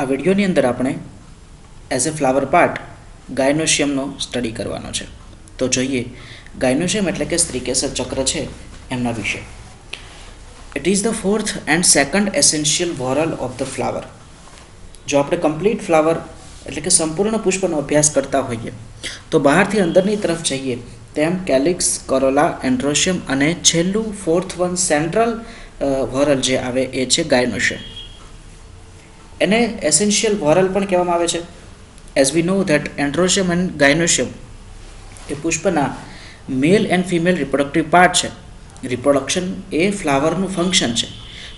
આ વિડીયોની અંદર આપણે એઝ એ ફ્લાવર પાર્ટ ગાયનોશિયમનો સ્ટડી કરવાનો છે. તો જોઈએ ગાયનોશિયમ એટલે કે સ્ત્રીકેસર ચક્ર છે એમના વિશે. It is the fourth and second essential whorl of the flower. જો આપણે કમ્પ્લીટ ફ્લાવર એટલે કે સંપૂર્ણ પુષ્પનો અભ્યાસ કરતા હોઈએ તો બહારથી અંદરની તરફ જઈએ તેમ કેલિક્સ, કોરોલા, એન્ડ્રોશિયમ અને છેલ્લું ફોર્થ વન સેન્ટ્રલ વોરલ જે આવે એ છે ગાયનોશિયમ. એને એસેન્શિયલ વોરલ પણ કહેવામાં આવે છે. As we know that androecium and gynoecium એ પુષ્પના male and female reproductive part છે. રિપ્રોડક્શન એ ફ્લાવરનું ફંક્શન છે.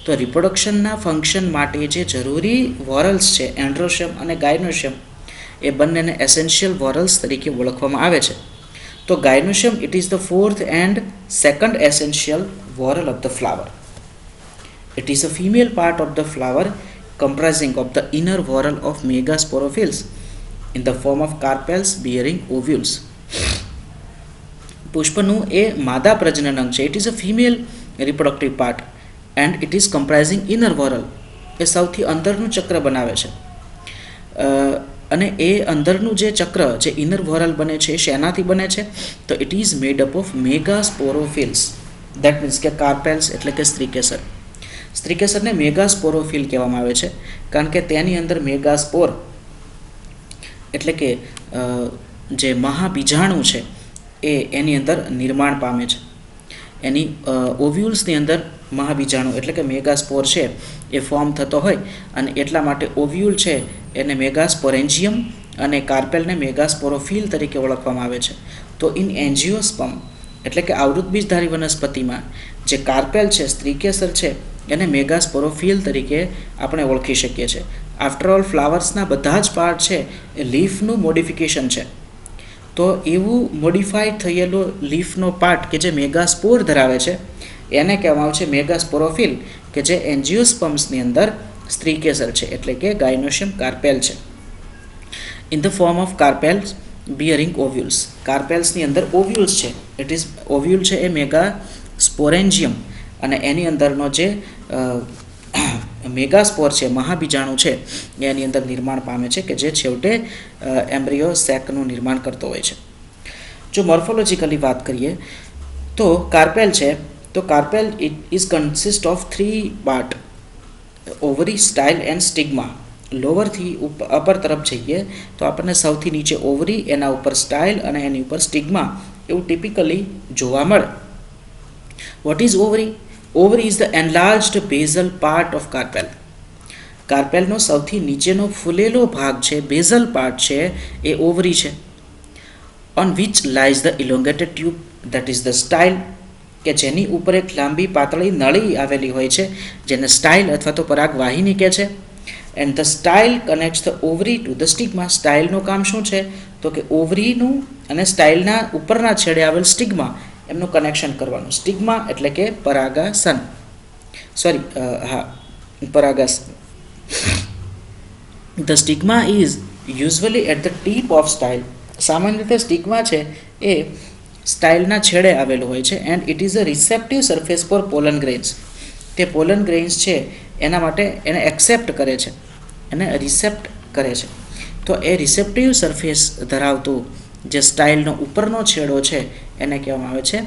તો રિપ્રોડક્શનના ફંક્શન માટે જે જરૂરી વોરલ્સ છે એન્ડ્રોશિયમ અને ગાયનોશિયમ એ બંનેને એસેન્શિયલ વોરલ્સ તરીકે ઓળખવામાં આવે છે. તો gynoecium it is the fourth and second essential whorl of the flower. It is a female part of the flower comprising of the inner whorl of megasporophylls in the form of carpels bearing ovules. પુષ્પનું એ માદા પ્રજનન અંગ છે. It is a female reproductive part and it is comprising inner whorl. એ સૌથી અંદરનું ચક્ર બનાવે છે. અને એ અંદરનું જે ચક્ર જે ઇનર વોરલ બને છે શેનાથી બને છે? તો it is made up of megasporophylls. That means કે કાર્પેલ્સ એટલે કે સ્ત્રીકેસર. સ્ત્રીકેસરને મેગાસ્પોરોફિલ કહેવામાં આવે છે કારણ કે તેની અંદર મેગાસ્પોર એટલે કે જે મહાબીજાણુ છે એ એની અંદર નિર્માણ પામે છે. એની ઓવ્યુલ્સની અંદર મહાબીજાણુ એટલે કે મેગાસ્પોર છે એ ફોર્મ થતો હોય અને એટલા માટે ઓવ્યુલ છે એને મેગાસ્પોરેન્જિયમ અને કાર્પેલને મેગાસ્પોરોફિલ તરીકે ઓળખવામાં આવે છે. તો ઇન એન્જિયોસ્પર્મ એટલે કે આવૃતબીજધારી વનસ્પતિમાં જે કાર્પેલ છે સ્ત્રીકેસર છે એને મેગાસ્પોરોફિલ તરીકે આપણે ઓળખી શકીએ છીએ. આફ્ટર ઓલ ફ્લાવર્સના બધા જ પાર્ટ છે એ લીફનું મોડિફિકેશન છે. તો એવું મોડિફાઈડ થયેલો લીફનો પાર્ટ કે જે મેગાસ્પોર ધરાવે છે એને કહેવામાં આવે છે મેગાસ્પોરોફિલ કે જે એન્જિયોસ્પર્મ્સની અંદર સ્ત્રીકેસર છે એટલે કે ગાયનોશિયમ કાર્પેલ છે. In the form of carpels bearing ovules. કાર્પેલ્સની અંદર ઓવ્યુલ્સ છે. ઇટ ઇઝ ઓવ્યુલ છે એ મેગાસ્પોરેન્જિયમ અને એની અંદરનો જે મેગાસ્પોર છે મહાબીજાણુ છે એની અંદર નિર્માણ પામે છે કે જે છેવટે એમ્બ્રિયો સેકનું નિર્માણ કરતો હોય છે. જો મોર્ફોલોજીકલી વાત કરીએ તો કાર્પેલ છે તો carpel it is consist of 3 part: ovary, style and stigma. લોવરથી અપર તરફ જઈએ તો આપણને સૌથી નીચે ઓવરી, એના ઉપર સ્ટાઇલ અને એની ઉપર સ્ટિગ્મા એવું ટિપિકલી જોવા મળે. What is ovary? Ovary is the enlarged basal part of carpel. કાર્પેલનો સૌથી નીચેનો ફૂલેલો ભાગ છે બેઝલ પાર્ટ છે એ ઓવરી છે. On which lies the elongated tube that is the style કે જેની ઉપર એક લાંબી પાતળી નળી આવેલી હોય છે જેને સ્ટાઇલ અથવા તો પરાગવાહિની કહે છે. And the style connects the ovary to the stigma. સ્ટાઇલનું કામ શું છે? તો કે ઓવરીનું અને સ્ટાઇલના ઉપરના છેડે આવેલ સ્ટિગ્મા એમનું કનેક્શન કરવાનું. સ્ટિગ્મા એટલે કે પરાગાસન. પરાગાસન. The stigma is usually at the tip of style. સામાન્ય રીતે સ્ટિગ્મા છે એ સ્ટાઇલના છેડે આવેલું હોય છે. And it is a receptive surface for pollen grains. તે પોલન ગ્રેન્સ છે એના માટે એને એક્સેપ્ટ કરે છે, એને રિસેપ્ટ કરે છે. તો એ રિસેપ્ટિવ સરફેસ ધરાવતું જે સ્ટાઇલનો ઉપરનો છેડો છે એને કહેવામાં આવે છે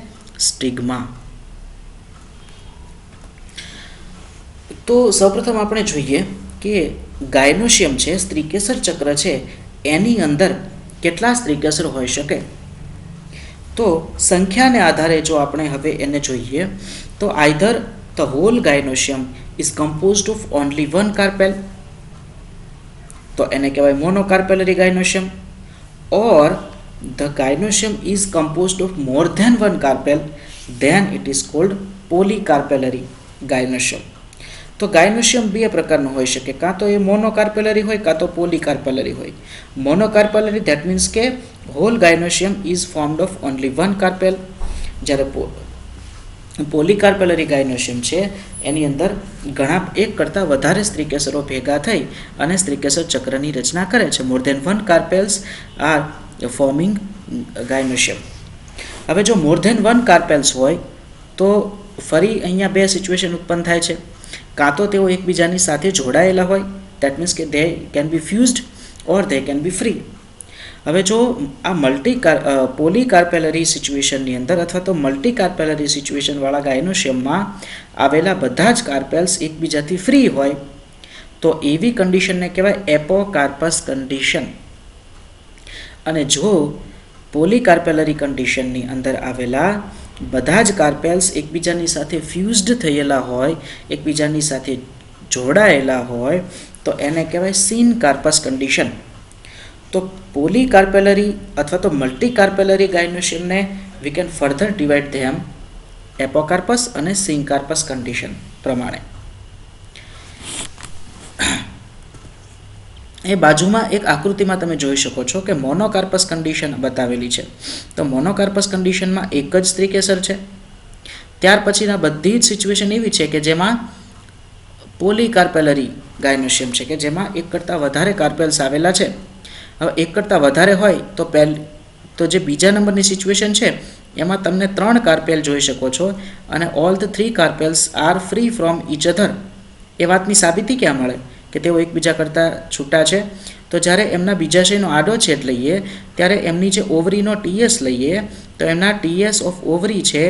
સ્ટિગ્મા. તો સૌપ્રથમ આપણે જોઈએ કે ગાયનોશિયમ છે સ્ત્રીકેસર ચક્ર છે એની અંદર કેટલા સ્ત્રીકેસર હોઈ શકે? તો સંખ્યાને આધારે જો આપણે હવે એને જોઈએ તો either the whole gynoecium is composed of only one carpel, તો એને કહેવાય મોનોકાર્પેલરી ગાયનોશિયમ. ઓર the gynoecium is composed of more than one carpel, then it is called polycarpellary gynoecium. તો ગાયનોશિયમ બે પ્રકારનું હોઈ શકે, કાં તો એ મોનોકાર્પેલરી હોય કાં તો પોલીકાર્પેલરી હોય. મોનોકાર્પેલરી ધેટ મીન્સ કે whole gynoecium is formed of only one carpel, જ્યારે પોલીકાર્પેલરી ગાયનોશિયમ છે એની અંદર ઘણા એક કરતાં વધારે સ્ત્રીકેસરો ભેગા થઈ અને સ્ત્રીકેસર ચક્રની રચના કરે છે. More than one carpels are forming gynoecium. હવે જો મોર ધેન વન કાર્પેલ્સ હોય તો ફરી અહીંયા બે સિચ્યુએશન ઉત્પન્ન થાય છે. કાં તો તેઓ એકબીજાની સાથે જોડાયેલા હોય દેટ મીન્સ કે they can be fused or they can be free. હવે જો આ પોલીકાર્પેલરી સિચ્યુએશનની અંદર અથવા તો મલ્ટીકાર્પેલરી સિચ્યુએશનવાળા ગાયનોશિયમમાં આવેલા બધા જ કાર્પેલ્સ એકબીજાથી ફ્રી હોય તો એવી કન્ડિશનને કહેવાય એપોકાર્પસ કન્ડિશન. અને જો પોલીકાર્પેલરી કન્ડિશનની અંદર આવેલા બધા જ કાર્પેલ્સ એકબીજાની સાથે ફ્યુઝડ થયેલા હોય, એકબીજાની સાથે જોડાયેલા હોય તો એને કહેવાય સિનકાર્પસ કન્ડિશન. તો પોલીકાર્પેલરી અથવા તો મલ્ટીકાર્પેલરી ગાયનોશિયમને વી કેન ફર્ધર ડિવાઇડ ધેમ એપોકાર્પસ અને સિનકાર્પસ કન્ડિશન પ્રમાણે. એ બાજુમાં એક આકૃતિમાં તમે જોઈ શકો છો કે મોનોકાર્પસ કન્ડિશન બતાવેલી છે. તો મોનોકાર્પસ કન્ડિશનમાં એક જ સ્ત્રીકેસર છે. ત્યાર પછીના બધી જ સિચ્યુએશન એવી છે કે જેમાં પોલીકાર્પેલરી ગાયનોશિયમ છે કે જેમાં એક કરતાં વધારે કાર્પેલ્સ આવેલા છે. હવે એક કરતાં વધારે હોય તો જે બીજા નંબરની સિચ્યુએશન છે એમાં તમને 3 કાર્પેલ જોઈ શકો છો અને all the 3 carpels are free from each other. એ વાતની સાબિતી ક્યાં મળે કે તેઓ એકબીજા કરતાં છૂટા છે? તો જ્યારે એમના બીજાશયનો આડો છેદ લઈએ ત્યારે એમની જે ઓવરીનો ટીએસ લઈએ તો એમના ટીએસ ઓફ ઓવરી છે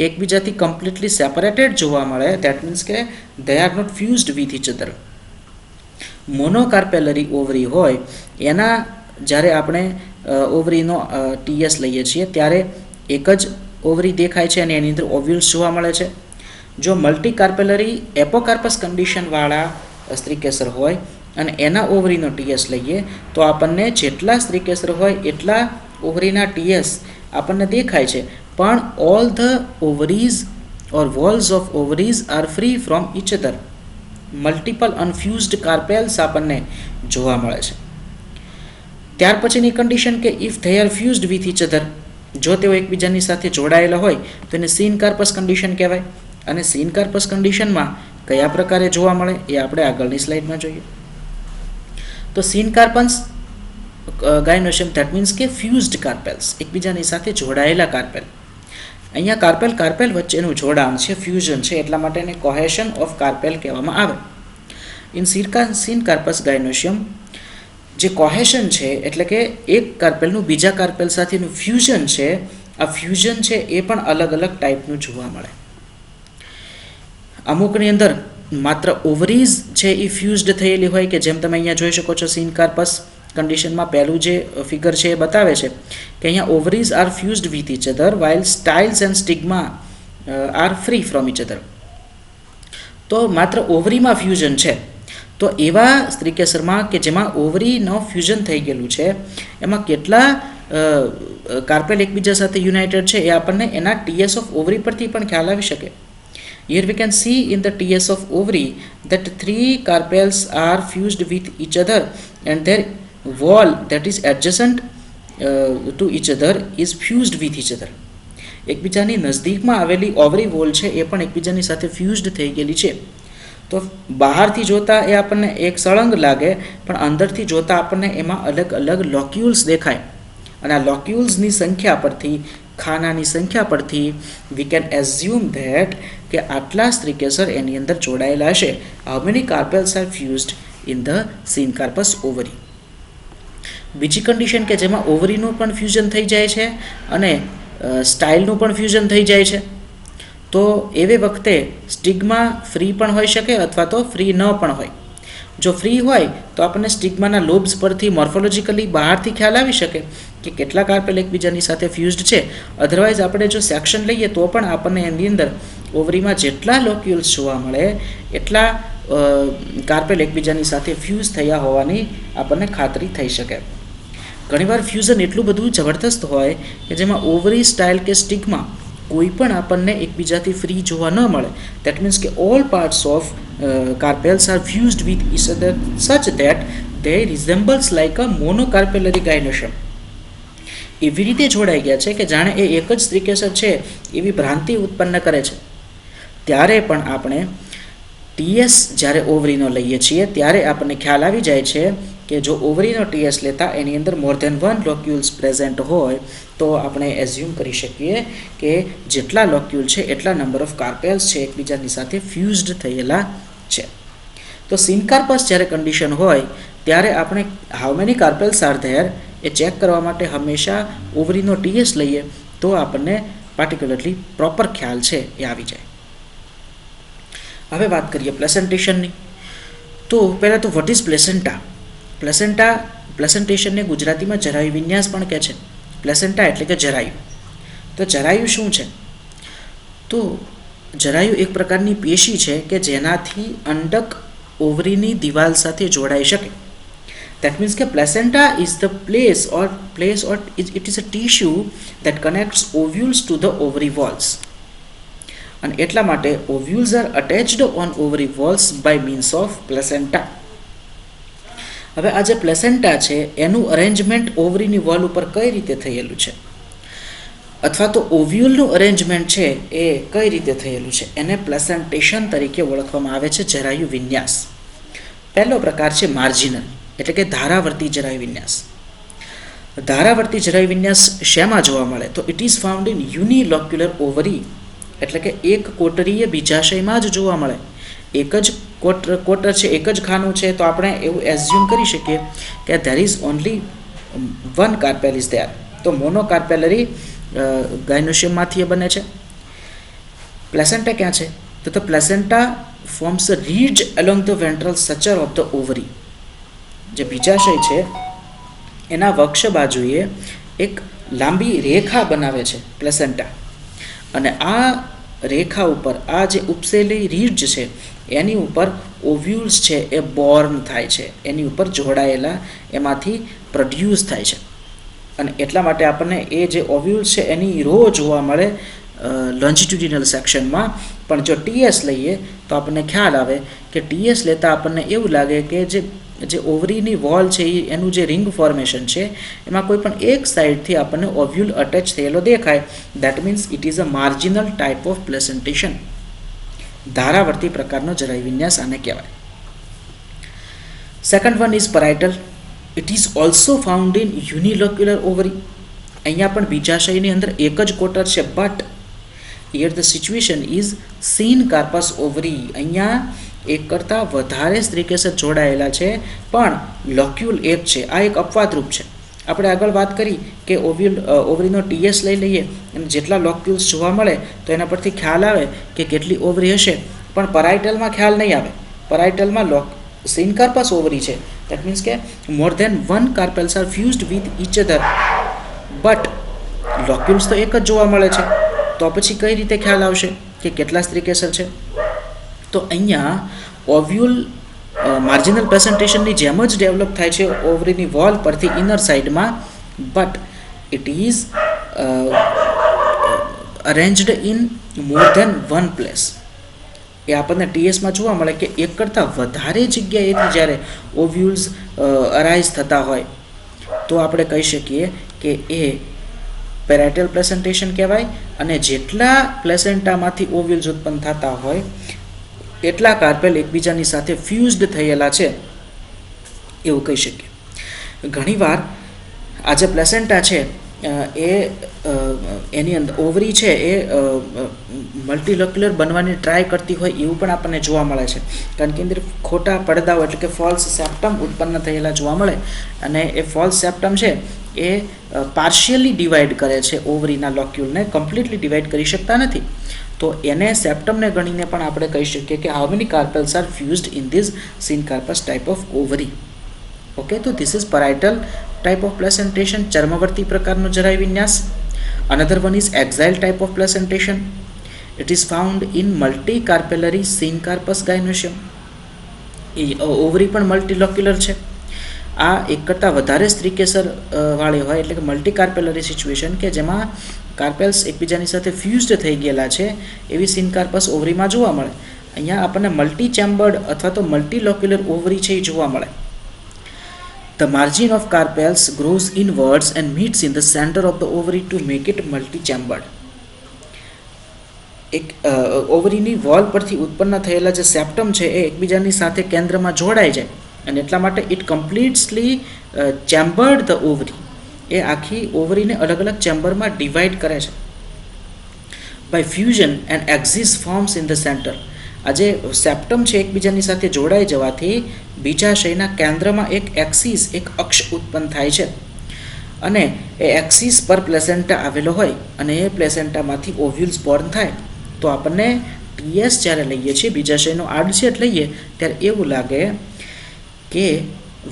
એકબીજાથી કમ્પ્લીટલી સેપરેટેડ જોવા મળે. દેટ મીન્સ કે they are not fused with each other. Monocarpellary ovary હોય એના જ્યારે આપણે ઓવરીનો ટીએસ લઈએ છીએ ત્યારે એક જ ઓવરી દેખાય છે અને એની અંદર ઓવ્યુલ્સ જોવા મળે છે. જો મલ્ટીકાર્પેલરી એપોકાર્પસ કન્ડિશનવાળા સ્ત્રીકેસર હોય અને એના ઓવરીનો ટીએસ લઈએ તો આપણને જેટલા સ્ત્રીકેસર હોય એટલા ઓવરીના ટીએસ આપણને દેખાય છે, પણ all the ovaries or walls of ovaries are free from each other. Multiple unfused carpels આપણને જોવા મળે છે. ત્યાર પછીની કન્ડિશન કે if they are fused with each other, જો તેઓ એકબીજાની સાથે જોડાયેલા હોય તો એને સિનકાર્પસ કન્ડિશન કહેવાય. અને સિનકાર્પસ કન્ડિશનમાં કયા પ્રકારે જોવા મળે એ આપણે આગળની સ્લાઇડમાં જોઈએ. તો સિનકાર્પસ ગાયનોશિયમ ધેટ મીન્સ કે ફ્યુઝડ કાર્પેલ્સ, એકબીજાની સાથે જોડાયેલા કાર્પેલ. અહીંયા કાર્પેલ વચ્ચેનું જોડાણ છે, ફ્યુઝન છે, એટલા માટે એને કોહેશન ઓફ કાર્પેલ કહેવામાં આવે. ઇન સિનકાર્પસ ગાયનોશિયમ જે કોહેશન છે એટલે કે એક કાર્પેલનું બીજા કાર્પેલ સાથેનું ફ્યુઝન છે, આ ફ્યુઝન છે એ પણ અલગ અલગ ટાઈપનું જોવા મળે. અમુકની અંદર માત્ર ઓવરીઝ છે એ ફ્યુઝડ થયેલી હોય કે જેમ તમે અહીંયા જોઈ શકો છો સિનકાર્પસ કન્ડિશનમાં પહેલું જે ફિગર છે એ બતાવે છે કે અહીંયા ovaries are fused with each other while styles and stigma are free from each other. તો માત્ર ઓવરીમાં ફ્યુઝન છે. તો એવા સ્ત્રીકેસરમાં કે જેમાં ઓવરીનો ફ્યુઝન થઈ ગયેલું છે એમાં કેટલા કાર્પેલ એકબીજા સાથે યુનાઇટેડ છે એ આપણને એના ટીએસ ઓફ ઓવરી પરથી પણ ખ્યાલ આવી શકે. Here we can see in the TS of ovary that 3 carpels are fused with each other and their wall that is adjacent to each other is fused with each other. એકબીજાની નજદીકમાં આવેલી ઓવરી wall છે એ પણ એકબીજાની સાથે fused થઈ ગયેલી છે. તો બહારથી જોતા એ આપણને એક સળંગ લાગે, પણ અંદરથી જોતા આપણને એમાં અલગ અલગ લોક્યુલ્સ દેખાય. અને આ લોક્યુલ્સની સંખ્યા પરથી, ખાનાની સંખ્યા પરથી વી કેન એઝ્યુમ ધેટ કે આટલા સ્ત્રીકેસર એની અંદર જોડાયેલા હશે. How many carpels are fused in the syncarpous ovary. બીજી કન્ડિશન કે જેમાં ઓવરીનું પણ ફ્યુઝન થઈ જાય છે અને સ્ટાઇલનું પણ ફ્યુઝન થઈ જાય છે. તો એવે વખતે સ્ટિગ્મા ફ્રી પણ હોઈ શકે અથવા તો ફ્રી ન પણ હોય. જો ફ્રી હોય તો આપણને સ્ટિગ્માના લોબ્સ પરથી મોર્ફોલોજીકલી બહારથી ખ્યાલ આવી શકે કે કેટલા કાર્પેલ એકબીજાની સાથે ફ્યુઝડ છે. અધરવાઇઝ આપણે જો સેક્શન લઈએ તો પણ આપણને એની અંદર ઓવરીમાં જેટલા લોક્યુલ્સ જોવા મળે એટલા કાર્પેલ એકબીજાની સાથે ફ્યુઝ થયા હોવાની આપણને ખાતરી થઈ શકે. ઘણીવાર ફ્યુઝન એટલું બધું જબરદસ્ત હોય કે જેમાં ઓવરી, સ્ટાઇલ કે સ્ટિગ્મા કોઈ પણ આપણને એકબીજાથી ફ્રી જોવા ન મળે. દેટ મીન્સ કે all parts of carpels are fused with each other such that they resembles like a monocarpellary gynoecium. એવી રીતે જોડાઈ ગયા છે કે જાણે એ એક જ સ્ત્રીકેસર છે એવી ભ્રાંતિ ઉત્પન્ન કરે છે. ત્યારે પણ આપણે ટીએસ જ્યારે ઓવરીનો લઈએ છીએ ત્યારે આપણને ખ્યાલ આવી જાય છે કે જો ઓવરીનો ટીએસ લેતા એની અંદર મોર ધેન 1 લોક્યુલ્સ પ્રેઝન્ટ હોય તો આપણે એઝ્યુમ કરી શકીએ કે જેટલા લોક્યુલ છે એટલા નંબર ઓફ કાર્પેલ્સ છે એકબીજાની સાથે ફ્યુઝડ થયેલા છે. તો સિનકાર્પસ જ્યારે કન્ડિશન હોય ત્યારે આપણે how many carpels are there એ ચેક કરવા માટે હંમેશા ઓવરીનો ટીએસ લઈએ તો આપણને પાર્ટિક્યુલરલી પ્રોપર ખ્યાલ છે એ આવી જાય. હવે વાત કરીએ પ્લેસન્ટેશનની. તો પહેલાં તો વોટ ઇઝ પ્લેસેન્ટા? પ્લેસન્ટેશનને ગુજરાતીમાં જરાયુ વિન્યાસ પણ કહે છે. પ્લેસેન્ટા એટલે કે જરાયુ. તો જરાયુ શું છે? તો જરાયુ એક પ્રકારની પેશી છે કે જેનાથી અંડક ઓવરીની દિવાલ સાથે જોડાઈ શકે. That means કે placenta is the place or it is a tissue that connects ovules to the ovary walls. અને એટલા માટે ovules are attached on ovary walls by means of placenta. હવે આ જે પ્લેસેન્ટા છે એનું અરેન્જમેન્ટ ઓવરીની વોલ ઉપર કઈ રીતે થયેલું છે અથવા તો ઓવ્યુલનું અરેન્જમેન્ટ છે એ કઈ રીતે થયેલું છે એને પ્લેસન્ટેશન તરીકે ઓળખવામાં આવે છે જરાયુ વિન્યાસ. પહેલો પ્રકાર છે માર્જિનલ એટલે કે ધારાવર્તી જરાયુ વિન્યાસ. ધારાવર્તી જરાયુ વિન્યાસ શેમાં જોવા મળે? તો it is found in unilocular ઓવરી એટલે કે એક કોટરીય બીજાશયમાં જ જોવા મળે. એક જ કોટર છે, એક જ ખાનું છે, તો આપણે એવું એઝ્યુમ કરી શકીએ કે there is only one carpel is there. તો મોનોકાર્પેલરી ગાયનોશિયમમાંથી એ બને છે. પ્લેસેન્ટા ક્યાં છે? તો the placenta forms a ridge along the ventral suture of the ovary. જે બીજાશય છે એના વક્ષ બાજુએ એક લાંબી રેખા બનાવે છે પ્લેસેન્ટા, અને આ રેખા ઉપર આ જે ઉપસેલી રીજ છે એની ઉપર ઓવ્યુલ્સ છે એ બોર્ન થાય છે, એની ઉપર જોડાયેલા એમાંથી પ્રોડ્યુસ થાય છે. અને એટલા માટે આપણને એ જે ઓવ્યુલ્સ છે એની રો જોવા મળે લોન્જિટ્યુડિનલ સેક્શનમાં. પણ જો ટીએસ લઈએ તો આપણને ખ્યાલ આવે કે ટીએસ લેતા આપણને એવું લાગે કે જે ઓવરીની વોલ છે એનું જે રિંગ ફોર્મેશન છે એમાં કોઈ પણ એક સાઈડથી આપણને ઓવ્યુલ અટેચ થયેલો દેખાય. That means it is a marginal type of placentation. ધારાવર્તી પ્રકારનો જરાયુ વિન્યાસ આને કહેવાય. Second one is parietal. It is also found in unilocular ovary. અહીંયા પણ બીજાશયની અંદર એક જ કોટર છે, but here the situation is syncarpous ovary. અહીંયા એક કરતાં વધારે સ્ત્રીકેસર જોડાયેલા છે પણ લોક્યુલ એક છે. આ એક અપવાદરૂપ છે. આપણે આગળ વાત કરી કે ઓવરીનો ટીએસ લઈ લઈએ અને જેટલા લોક્યુલ્સ જોવા મળે તો એના પરથી ખ્યાલ આવે કે કેટલી ઓવરી હશે, પણ પેરાઇટલમાં ખ્યાલ નહીં આવે. પેરાઇટલમાં સીન કાર્પસ ઓવરી છે. દેટ મીન્સ કે more than one carpels are fused with each other, but locules તો એક જ જોવા મળે છે. તો પછી કઈ રીતે ખ્યાલ આવશે કે કેટલા સ્ત્રીકેસર છે? તો અહીંયા ઓવ્યુલ માર્જિનલ પ્રેઝન્ટેશનની જેમ જ ડેવલપ થાય છે ઓવરીની વોલ પરથી ઇનર સાઇડમાં, but it is arranged in more than one place. એ આપણને ટીએસમાં જોવા મળે કે એક કરતાં વધારે જગ્યાએથી જ્યારે ઓવ્યુલ્સ અરાઇઝ થતા હોય તો આપણે કહી શકીએ કે એ પેરાઇટલ પ્લેસન્ટેશન કહેવાય. અને જેટલા પ્લેસેન્ટામાંથી ઓવ્યુલ્સ ઉત્પન્ન થતા હોય એટલા કાર્પેલ એકબીજાની સાથે ફ્યુઝડ થયેલા છે એવું કહી શકીએ. ઘણીવાર આ જે પ્લેસેન્ટા છે એ એની અંદર ઓવરી છે એ મલ્ટીલોક્યુલર બનવાની ટ્રાય કરતી હોય એવું પણ આપણને જોવા મળે છે, કારણ કે અંદર ખોટા પડદાઓ એટલે કે ફોલ્સ સેપ્ટમ ઉત્પન્ન થયેલા જોવા મળે. અને એ ફોલ્સ સેપ્ટમ છે એ પાર્શિયલી ડિવાઈડ કરે છે ઓવરીના લોક્યુલને, કમ્પ્લીટલી ડિવાઈડ કરી શકતા નથી. તો એને સેપ્ટમને ગણીને પણ આપણે કહી શકીએ કે how many carpels are fused in this syncarpous type of ovary. Okay, તો this is parietal type of placentation, ચર્મવર્તી પ્રકારનો જરાયુ વિન્યાસ. Another one is axile type of placentation. It is found in multicarpellary syncarpous gynoecium. એ ovary પણ multilocular છે. આ એક કરતાં વધારે સ્ત્રીકેસર વાળી હોય એટલે કે મલ્ટી કાર્પેલરી સિચ્યુએશન કે જેમાં કાર્પેલ્સ એકબીજાની સાથે ફ્યુઝડ થઈ ગયેલા છે એવી સીન કાર્પસ ઓવરીમાં જોવા મળે. અહીંયા આપણને મલ્ટી ચેમ્બર્ડ અથવા તો મલ્ટીલોક્યુલર ઓવરી છે એ જોવા મળે. The margin of carpels grows inwards and meets in the center of the ovary to make it multi-chambered. એક ઓવરીની વોલ પરથી ઉત્પન્ન થયેલા જે સેપ્ટમ છે એ એકબીજાની સાથે કેન્દ્રમાં જોડાઈ જાય અને એટલા માટે it completely chambered the ovary. એ આખી ઓવરીને અલગ અલગ ચેમ્બરમાં ડિવાઈડ કરે છે. By fusion and axis forms in the centre. આ જે સેપ્ટમ છે એકબીજાની સાથે જોડાઈ જવાથી બીજાશયના કેન્દ્રમાં એક એક્સિસ, એક અક્ષ ઉત્પન્ન થાય છે અને એ એક્સિસ પર પ્લેસેન્ટા આવેલો હોય અને એ પ્લેસેન્ટામાંથી ઓવ્યુલ્સ બોર્ન થાય તો આપણને ટીએસ જ્યારે લઈએ છીએ, બીજાશયનો આડછેદ લઈએ, ત્યારે એવું લાગે કે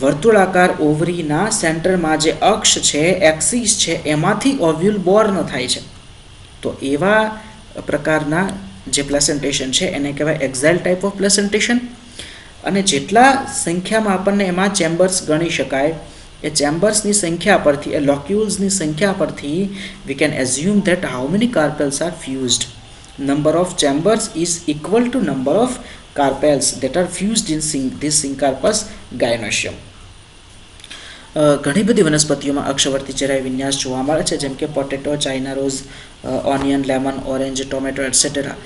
વર્તુળાકાર ઓવરીના સેન્ટરમાં જે અક્ષ છે, એક્સિસ છે, એમાંથી ઓવ્યુલ બોર્ન થાય છે. તો એવા પ્રકારના જે પ્લેસેન્ટેશન છે એને કહેવાય એક્ઝાઇલ ટાઈપ ઓફ પ્લેસેન્ટેશન. અને જેટલા સંખ્યામાં આપણને એમાં ચેમ્બર્સ ગણી શકાય, એ ચેમ્બર્સની સંખ્યા પરથી, એ લોક્યુલ્સની સંખ્યા પરથી we can assume that how many carpels are fused. Number of chambers is equal to number of carpels that are fused in this syncarpous gynoecium. ઘણી બધી વનસ્પતિઓમાં અક્ષવર્તી ચરાઈ વિન્યાસ જોવા મળે છે, જેમ કે potato, china rose, onion, lemon, orange, tomato etcetera.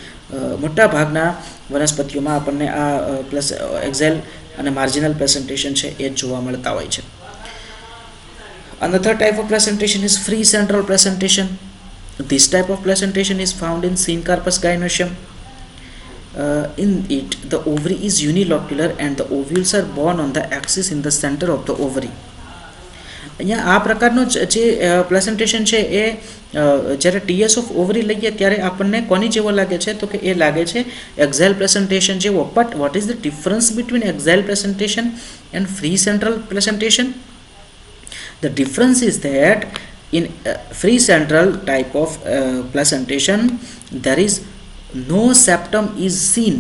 મોટા ભાગના વનસ્પતિઓમાં આપણને આ પ્લસ એક્ઝેલ અને માર્જિનલ પ્રેઝન્ટેશન છે એ જોવા મળતા હોય છે. Another type of presentation is free central presentation. This type of presentation is found in Syncarpus gynoecium. In it, the ovary is unilocular and the ovules are born on the axis in the center of the ovary. અહીંયા આ પ્રકારનો જે presentation છે એ જ્યારે TS of ઓવરી લઈએ ત્યારે આપણને કોની જેવો લાગે છે, તો કે એ લાગે છે એક્ઝાઇલ પ્રેઝન્ટેશન જેવો. But what is the difference between axile presentation and free central presentation? The difference is that in free central type of presentation there is no septum is seen.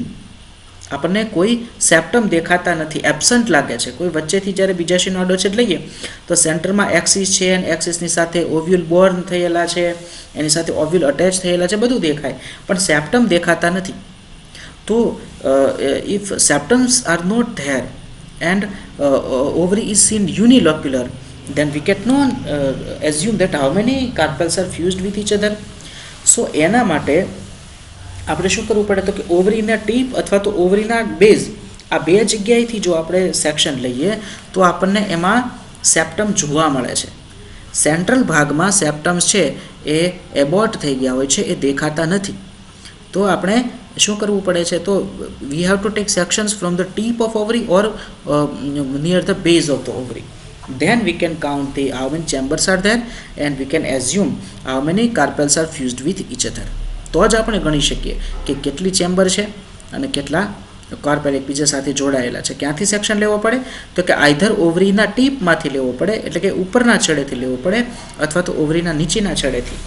આપણને કોઈ સેપ્ટમ દેખાતા નથી, એબ્સન્ટ લાગે છે. કોઈ વચ્ચેથી જ્યારે બીજાશયનો આડોછેદ લઈએ તો સેન્ટરમાં એક્સિસ છે અને એક્સિસની સાથે ઓવ્યુલ બોર્ન થયેલા છે, એની સાથે ઓવ્યુલ અટેચ થયેલા છે, બધું દેખાય, પણ સેપ્ટમ દેખાતા નથી. તો if septums are not there and ovary is seen unilocular, then we cannot assume that how many carpels are fused with each other. So એના માટે આપણે શું કરવું પડે, તો કે ઓવરીના ટીપ અથવા તો ઓવરીના બેઝ, આ બે જગ્યાએથી જો આપણે સેક્શન લઈએ તો આપણને એમાં સેપ્ટમ જોવા મળે છે. સેન્ટ્રલ ભાગમાં સેપ્ટમ્સ છે એ એબોર્ટ થઈ ગયા હોય છે, એ દેખાતા નથી. તો આપણે શું કરવું પડે છે, તો we have to take sections from the tip of ovary or near the base of the ovary. Then we can count the how many chambers are there and we can assume how many carpels are fused with each other. તો જ આપણે ગણી શકીએ કે કેટલી chamber છે અને કેટલા કાર્પેલ એકબીજા સાથે જોડાયેલા છે. ક્યાંથી સેક્શન લેવો પડે, તો કે આઈધર ઓવરીના ટીપમાંથી લેવો પડે, એટલે કે ઉપરના છેડેથી લેવો પડે, અથવા તો ઓવરીના નીચેના છેડેથી.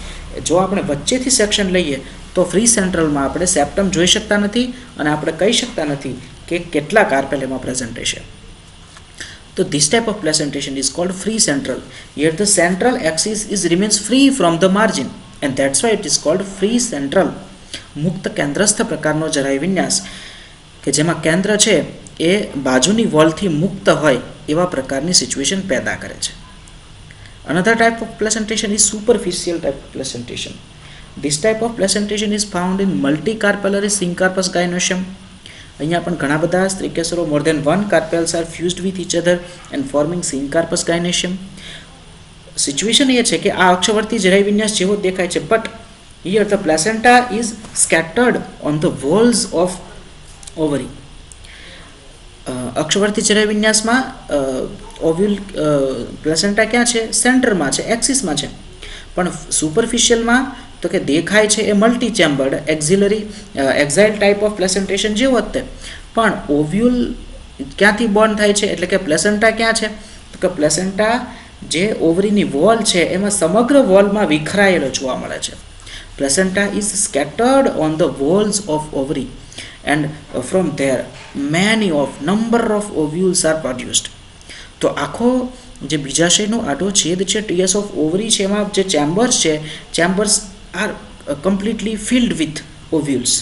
જો આપણે વચ્ચેથી સેક્શન લઈએ તો ફ્રી સેન્ટ્રલમાં આપણે સેપ્ટમ જોઈ શકતા નથી અને આપણે કહી શકતા નથી કે કેટલા કાર્પેલ એમાં પ્રેઝન્ટ છે. So this type of presentation is called free central. Here the central axis remains free from the margin and that's why it is called free central. મુક્ત કેન્દ્રસ્થ પ્રકારનો જરાય વિન્યાસ કે જેમાં કેન્દ્ર છે એ બાજુની વોલથી મુક્ત હોય એવા પ્રકારની સિચ્યુએશન પેદા કરે છે. Another type of presentation is superficial type of presentation. This type of presentation is found in multicarpellary Syncarpus gynoecium. અહીંયા પણ ઘણા બધા સ્ત્રીકેસરો more than one carpels are fused with each other and forming syncarpous gynoecium. Situation એ છે કે આ અક્ષવર્તી જરાય વિન્યાસ જેવો દેખાય છે, but here the placenta is scattered on the walls of ovary. અક્ષવર્તી જરાય વિન્યાસમાં ઓવ્યુલ પ્લેસેન્ટા ક્યાં છે? સેન્ટરમાં છે, એક્સિસમાં છે. પણ સુપરફિશિયલમાં તો કે દેખાય છે એ મલ્ટી ચેમ્બર્ડ એક્ઝાઇલ ટાઈપ ઓફ પ્લેસેન્ટેશન જેવો જ તે, પણ ઓવ્યુલ ક્યાંથી બોર્ન થાય છે, એટલે કે પ્લેસેન્ટા ક્યાં છે, તો કે પ્લેસેન્ટા જે ઓવરીની વોલ છે એમાં સમગ્ર વોલમાં વિખરાયેલો જોવા મળે છે. Placenta is scattered on the walls of ovary and from there many of number of ovules are produced. તો આખો જે બીજાશયનો આડો છેદ છે ટીએસ ઓફ ઓવરી છે, એમાં જે ચેમ્બર્સ છે, chambers are completely filled with ovules.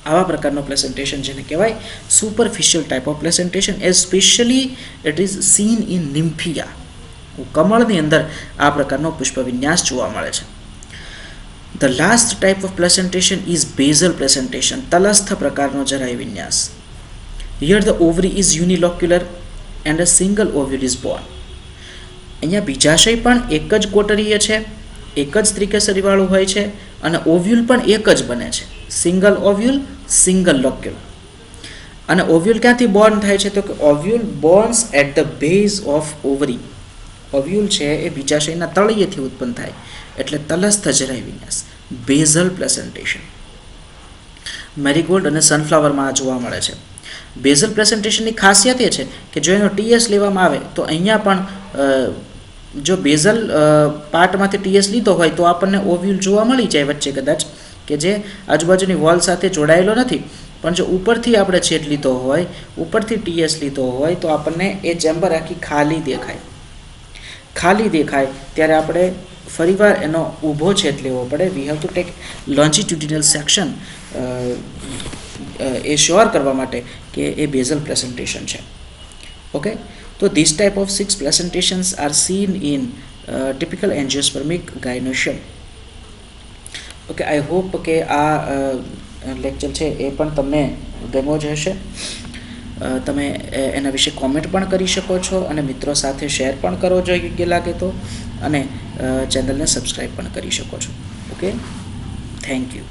આવા પ્રકારનો પ્રેઝન્ટેશન જેને કહેવાય superficial type of presentation, especially it is seen in Nymphaea. કમળની અંદર આ પ્રકારનો પુષ્પ વિન્યાસ જોવા મળે છે. The last type of presentation is basal presentation, તલસ્થ પ્રકારનો જરાય વિન્યાસ. Here the ovary is unilocular and a single ovule is borne. અહીંયા બીજાશય પણ એક જ કોટરીય છે, એક જ ત્રિકેસરીવાળું હોય છે અને ઓવ્યુલ પણ એક જ બને છે. Single ovule, single locule. અને ઓવ્યુલ ક્યાંથી બોર્ન થાય છે? તો કે ovule borns at the base of ovary. Ovule છે એ બીજાશયના તળિયેથી ઉત્પન્ન થાય, એટલે તલસ્થ જરાય વિન્યાસ, બેઝલ પ્રેઝન્ટેશન. મેરીગોલ્ડ અને સનફ્લાવરમાં આ જોવા મળે છે. બેઝલ પ્રેઝન્ટેશનની ખાસિયત એ છે કે જો એનો ટીએસ લેવામાં આવે તો અહીંયા પણ જો બેઝલ પાર્ટમાંથી ટીએસ લીધો હોય તો આપણને ઓવ્યુલ જોવા મળી જાય વચ્ચે કદાચ, કે જે આજુબાજુની વોલ સાથે જોડાયેલો નથી. પણ જો ઉપરથી આપણે છેદ લીધો હોય, ઉપરથી ટીએસ લીધો હોય તો આપણને એ ચેમ્બર આખી ખાલી દેખાય. ખાલી દેખાય ત્યારે આપણે ફરીવાર એનો ઊભો છેદ લેવો પડે. We have to take longitudinal section એ શ્યોર કરવા માટે કે એ બેઝલ પ્રેઝન્ટેશન છે. ઓકે, તો this type of 6 presentations are seen in typical angiospermic gynoecium. Okay, I hope કે આ લેક્ચર છે એ પણ તમને ગમ્યો જ હશે. તમે એના વિશે કોમેન્ટ પણ કરી શકો છો અને મિત્રો સાથે શેર પણ કરો જો યોગ્ય લાગે તો, અને ચેનલને સબસ્ક્રાઈબ પણ કરી શકો છો. Okay, thank you.